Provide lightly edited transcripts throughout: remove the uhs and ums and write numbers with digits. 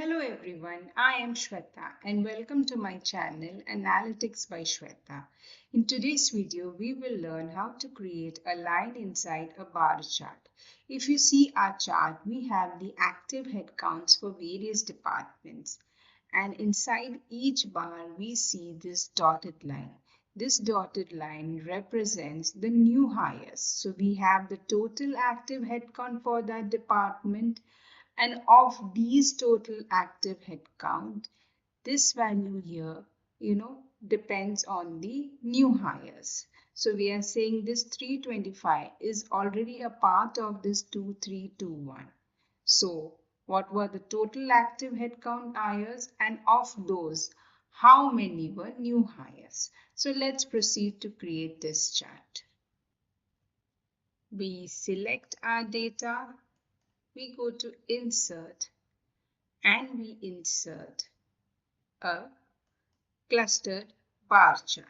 Hello everyone, I am Shweta and welcome to my channel Analytics by Shweta. In today's video, we will learn how to create a line inside a bar chart. If you see our chart, we have the active headcounts for various departments, and inside each bar we see this dotted line. This dotted line represents the new hires. So we have the total active headcount for that department, and of these total active headcount, this value here, depends on the new hires. So we are saying this 325 is already a part of this 2321. So what were the total active headcount hires, and of those, how many were new hires? So let's proceed to create this chart. We select our data, we go to insert, and we insert a clustered bar chart.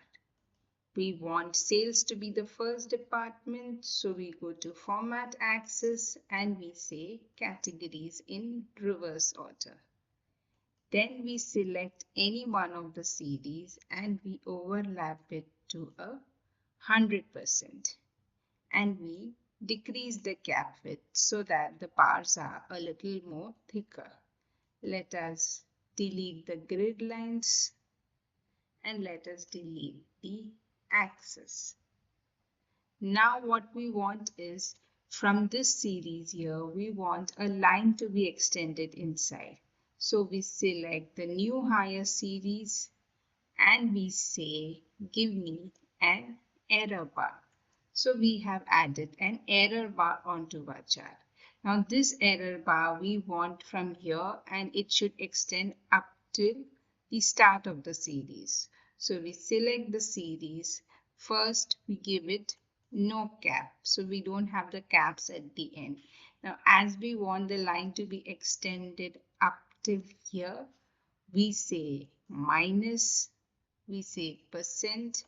We want sales to be the first department, so we go to format axis and we say categories in reverse order. Then we select any one of the series and we overlap it to 100%, and we decrease the gap width so that the bars are a little more thicker. Let us delete the grid lines and let us delete the axis. Now what we want is, from this series here, we want a line to be extended inside. So we select the new hire series and we say give me an error bar. So we have added an error bar onto our chart. Now this error bar we want from here, and it should extend up till the start of the series. So we select the series. First we give it no cap, so we don't have the caps at the end. Now as we want the line to be extended up till here, we say minus, we say percent,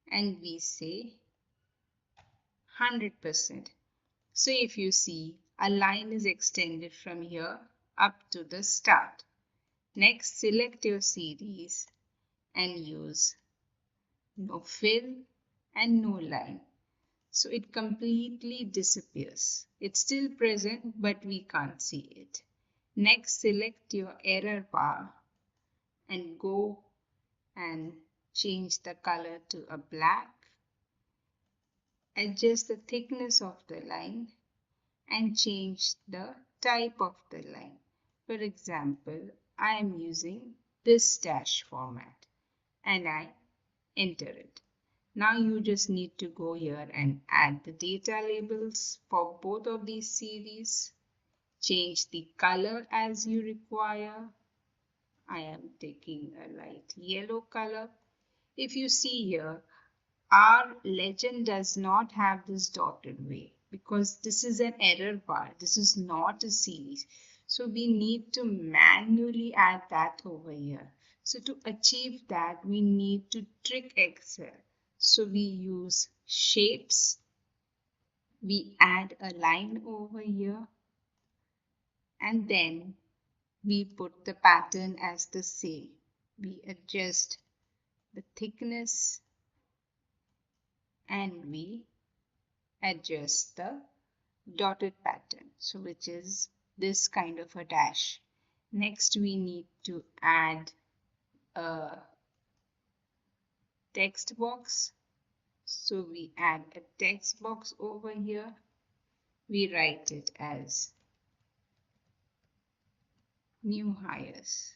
and we say 100%. So if you see, a line is extended from here up to the start. Next, select your series and use no fill and no line. So it completely disappears. It's still present, but we can't see it. Next, select your error bar and go and change the color to a black. Adjust the thickness of the line and change the type of the line. For example, I am using this dash format and I enter it. Now you just need to go here and add the data labels for both of these series. Change the color as you require. I am taking a light yellow color. If you see here, our legend does not have this dotted way because this is an error bar. This is not a series. So we need to manually add that over here. So to achieve that, we need to trick Excel. So we use shapes. We add a line over here. And then we put the pattern as the same. We adjust the thickness and we adjust the dotted pattern, so which is this kind of a dash. Next we need to add a text box, so we add a text box over here. We write it as new hires.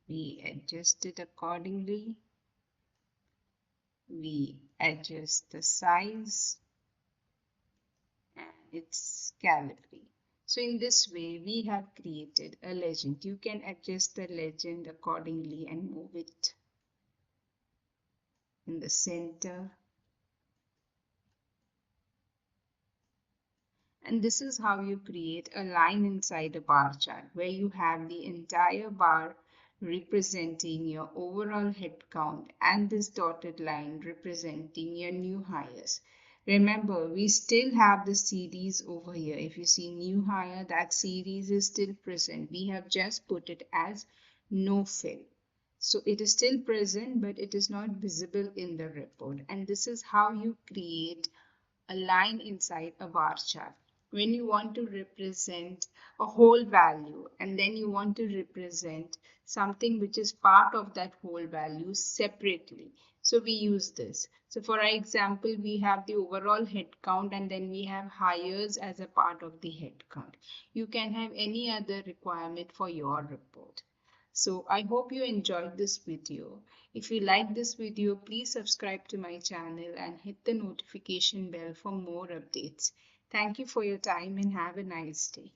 We adjust it accordingly. We adjust the size and its calibri. So in this way, we have created a legend. You can adjust the legend accordingly and move it in the center. And this is how you create a line inside a bar chart, where you have the entire bar representing your overall head count and this dotted line representing your new hires. Remember, we still have the series over here. If you see new hire, that series is still present. We have just put it as no fill. So it is still present, but it is not visible in the report. And this is how you create a line inside a bar chart. When you want to represent a whole value and then you want to represent something which is part of that whole value separately. So we use this. So for example, we have the overall head count and then we have hires as a part of the head count. You can have any other requirement for your report. So I hope you enjoyed this video. If you like this video, please subscribe to my channel and hit the notification bell for more updates. Thank you for your time and have a nice day.